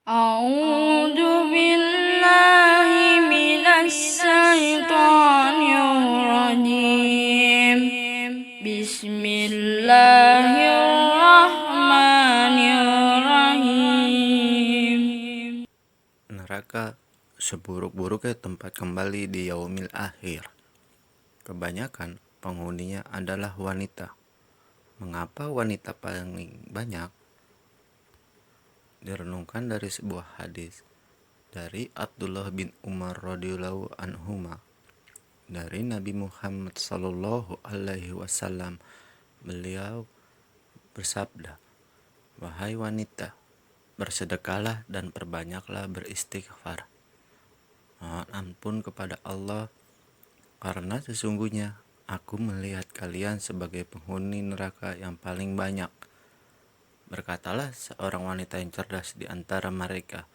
أعوذ بالله من الشيطان الرجيم بسم الله الرحمن الرحيم. Neraka seburuk-buruknya tempat kembali di yaumil akhir. Kebanyakan penghuninya adalah wanita. Mengapa wanita paling banyak? Direnungkan dari sebuah hadis dari Abdullah bin Umar radhiyallahu anhuma dari Nabi Muhammad sallallahu alaihi wasallam. Beliau bersabda, "Wahai wanita, bersedekahlah dan perbanyaklah beristighfar. Mohon ampun kepada Allah, karena sesungguhnya aku melihat kalian sebagai penghuni neraka yang paling banyak." Berkatalah seorang wanita yang cerdas di antara mereka,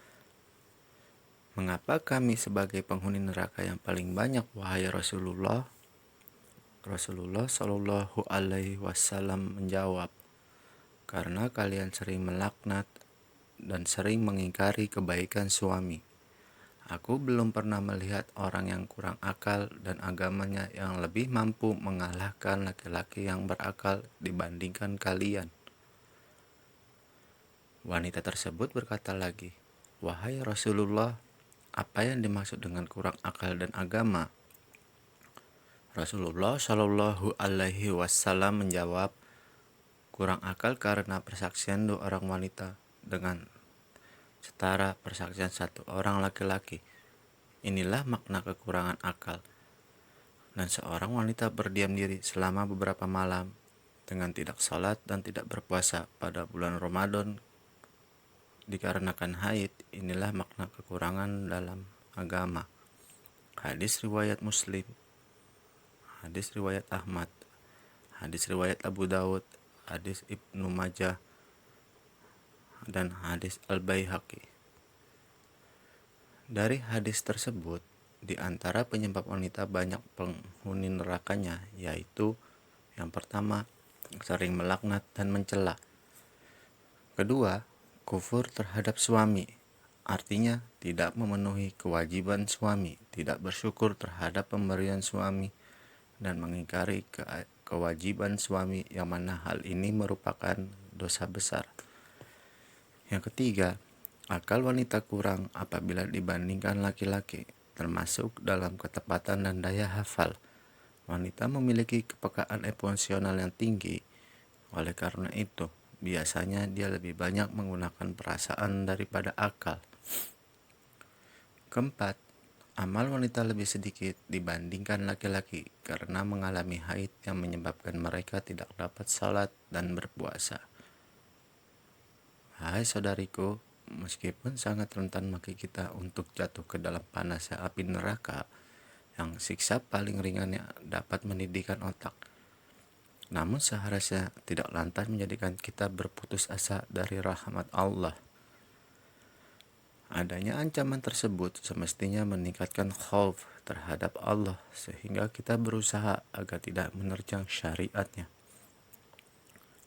"Mengapa kami sebagai penghuni neraka yang paling banyak, wahai Rasulullah?" Rasulullah Shallallahu Alaihi Wasallam menjawab, "Karena kalian sering melaknat dan sering mengingkari kebaikan suami. Aku belum pernah melihat orang yang kurang akal dan agamanya yang lebih mampu mengalahkan laki-laki yang berakal dibandingkan kalian." Wanita tersebut berkata lagi, "Wahai Rasulullah, apa yang dimaksud dengan kurang akal dan agama?" Rasulullah Shallallahu Alaihi Wasallam menjawab, "Kurang akal karena persaksian dua orang wanita dengan setara persaksian satu orang laki-laki. Inilah makna kekurangan akal." Dan seorang wanita berdiam diri selama beberapa malam dengan tidak salat dan tidak berpuasa pada bulan Ramadan dikarenakan haid. Inilah makna kekurangan dalam agama. Hadis riwayat Muslim, hadis riwayat Ahmad, hadis riwayat Abu Daud, hadis Ibnu Majah, dan hadis Al-Baihaqi. Dari hadis tersebut, di antara penyebab wanita banyak penghuni nerakanya yaitu yang pertama, sering melaknat dan mencela. Kedua, kufur terhadap suami, artinya tidak memenuhi kewajiban suami, tidak bersyukur terhadap pemberian suami, dan mengingkari kewajiban suami, yang mana hal ini merupakan dosa besar. Yang ketiga, akal wanita kurang apabila dibandingkan laki-laki, termasuk dalam ketepatan dan daya hafal. Wanita memiliki kepekaan emosional yang tinggi, oleh karena itu biasanya dia lebih banyak menggunakan perasaan daripada akal. Keempat, amal wanita lebih sedikit dibandingkan laki-laki karena mengalami haid yang menyebabkan mereka tidak dapat salat dan berpuasa. Hai saudariku, meskipun sangat rentan bagi kita untuk jatuh ke dalam panasnya api neraka, yang siksa paling ringannya dapat mendidihkan otak, namun seharusnya tidak lantas menjadikan kita berputus asa dari rahmat Allah. Adanya ancaman tersebut semestinya meningkatkan khauf terhadap Allah sehingga kita berusaha agar tidak menerjang syariatnya.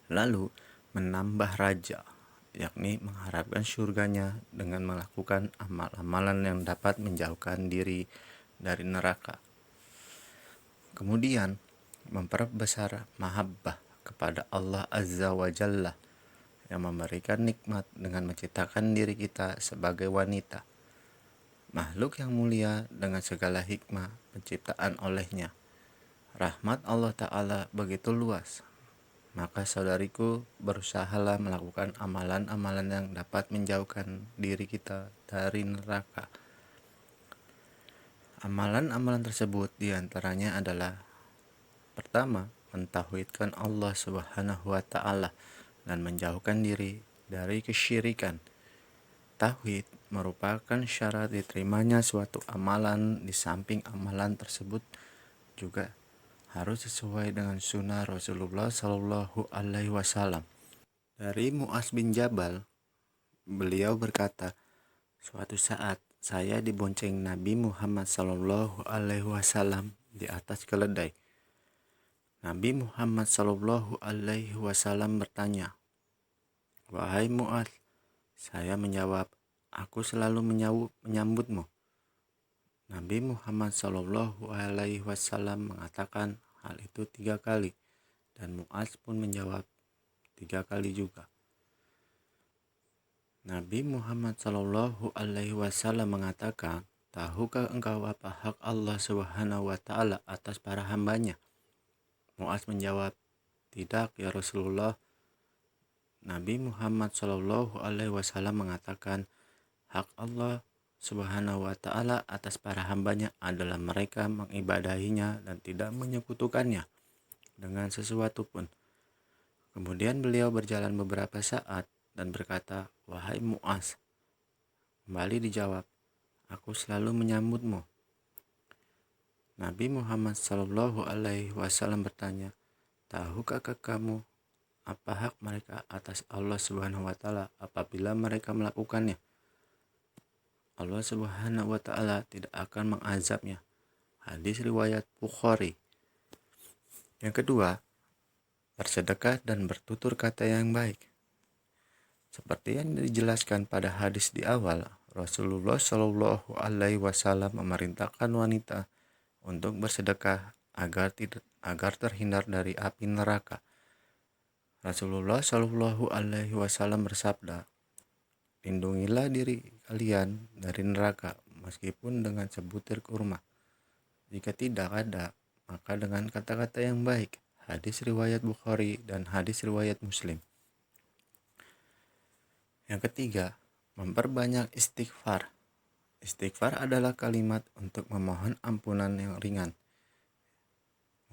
Lalu menambah raja, yakni mengharapkan surganya dengan melakukan amal-amalan yang dapat menjauhkan diri dari neraka. Kemudian memperbesar mahabbah kepada Allah Azza wa Jalla yang memberikan nikmat dengan menciptakan diri kita sebagai wanita, makhluk yang mulia dengan segala hikmah penciptaan olehnya. Rahmat Allah Ta'ala begitu luas, maka saudariku berusahalah melakukan amalan-amalan yang dapat menjauhkan diri kita dari neraka. Amalan-amalan tersebut diantaranya adalah: pertama, mentauhidkan Allah Subhanahu wa Ta'ala dan menjauhkan diri dari kesyirikan. Tauhid merupakan syarat diterimanya suatu amalan. Di samping amalan tersebut juga harus sesuai dengan sunnah Rasulullah Shallallahu Alaihi Wasallam. Dari Mu'adz bin Jabal, beliau berkata, "Suatu saat saya dibonceng Nabi Muhammad Shallallahu Alaihi Wasallam di atas keledai. Nabi Muhammad Shallallahu Alaihi Wasallam bertanya, 'Wahai Mu'adz,' saya menjawab, aku selalu menyambutmu. Nabi Muhammad SAW mengatakan hal itu 3 kali, dan Mu'adz pun menjawab 3 kali juga. Nabi Muhammad SAW mengatakan, tahukah engkau apa hak Allah Subhanahu wa Ta'ala atas para hambanya? Mu'adz menjawab, tidak ya Rasulullah. Nabi Muhammad SAW mengatakan, hak Allah Subhanahu wa Ta'ala atas para hambanya adalah mereka mengibadahinya dan tidak menyekutukannya dengan sesuatu pun. Kemudian beliau berjalan beberapa saat dan berkata, wahai Mu'adz, kembali dijawab, aku selalu menyambutmu. Nabi Muhammad SAW bertanya, tahukah kamu apa hak mereka atas Allah Subhanahu wa Ta'ala apabila mereka melakukannya? Allah Subhanahu wa Ta'ala tidak akan mengazabnya. Hadis riwayat Bukhari. Yang kedua, bersedekah dan bertutur kata yang baik. Seperti yang dijelaskan pada hadis di awal, Rasulullah SAW memerintahkan wanita untuk bersedekah agar terhindar dari api neraka. Rasulullah SAW bersabda, lindungilah diri kalian dari neraka meskipun dengan sebutir kurma. Jika tidak ada, maka dengan kata-kata yang baik. Hadis riwayat Bukhari dan hadis riwayat Muslim. Yang ketiga, memperbanyak istighfar. Istighfar adalah kalimat untuk memohon ampunan yang ringan.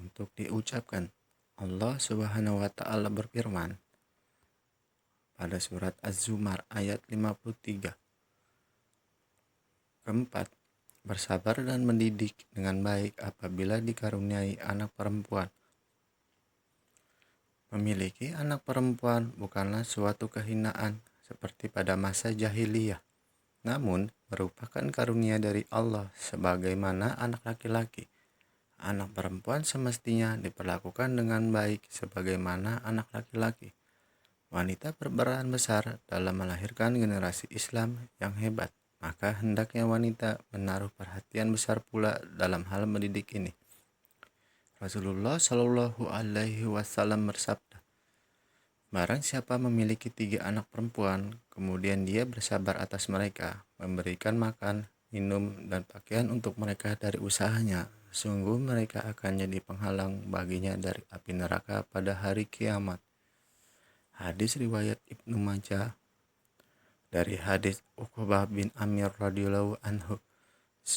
Untuk diucapkan, Allah Subhanahu wa Ta'ala berfirman pada surat Az-Zumar ayat 53. Keempat, bersabar dan mendidik dengan baik apabila dikaruniai anak perempuan. Memiliki anak perempuan bukanlah suatu kehinaan seperti pada masa jahiliyah, namun merupakan karunia dari Allah sebagaimana anak laki-laki. Anak perempuan semestinya diperlakukan dengan baik sebagaimana anak laki-laki. Wanita berperan besar dalam melahirkan generasi Islam yang hebat, maka hendaknya wanita menaruh perhatian besar pula dalam hal mendidik ini. Rasulullah SAW bersabda, barang siapa memiliki 3 anak perempuan, kemudian dia bersabar atas mereka, memberikan makan, minum, dan pakaian untuk mereka dari usahanya, sungguh mereka akan jadi penghalang baginya dari api neraka pada hari kiamat. Hadis riwayat Ibnu Majah. Dari hadis Uqbah bin Amir radhiyallahu anhu,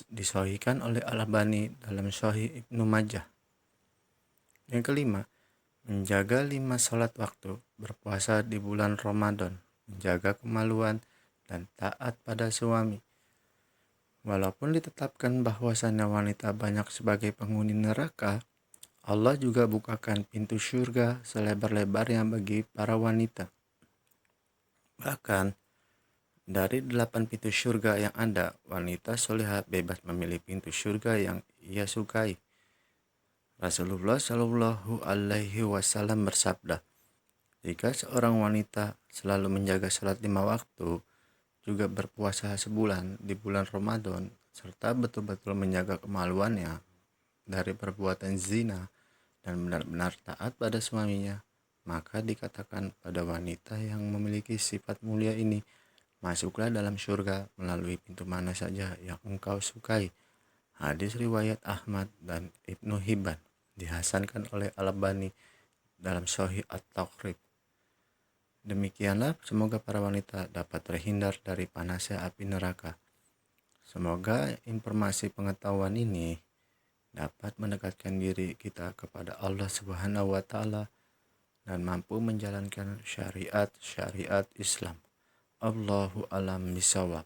disahihkan oleh Al-Albani dalam Sahih Ibnu Majah. Yang kelima, menjaga 5 sholat waktu, berpuasa di bulan Ramadan, menjaga kemaluan, dan taat pada suami. Walaupun ditetapkan bahwasannya wanita banyak sebagai penghuni neraka, Allah juga bukakan pintu surga selebar-lebarnya bagi para wanita. Bahkan, dari 8 pintu surga yang ada, wanita solehah bebas memilih pintu surga yang ia sukai. Rasulullah SAW bersabda, jika seorang wanita selalu menjaga salat 5 waktu, juga berpuasa sebulan di bulan Ramadan, serta betul-betul menjaga kemaluannya dari perbuatan zina dan benar-benar taat pada suaminya, maka dikatakan pada wanita yang memiliki sifat mulia ini, masuklah dalam surga melalui pintu mana saja yang engkau sukai. Hadis riwayat Ahmad dan Ibnu Hibban, dihasankan oleh Al-Albani dalam Sahih At-Taqrib. Demikianlah, semoga para wanita dapat terhindar dari panasnya api neraka. Semoga informasi pengetahuan ini dapat mendekatkan diri kita kepada Allah Subhanahu wa Ta'ala dan mampu menjalankan syariat Islam. Allahu a'lam bishawab.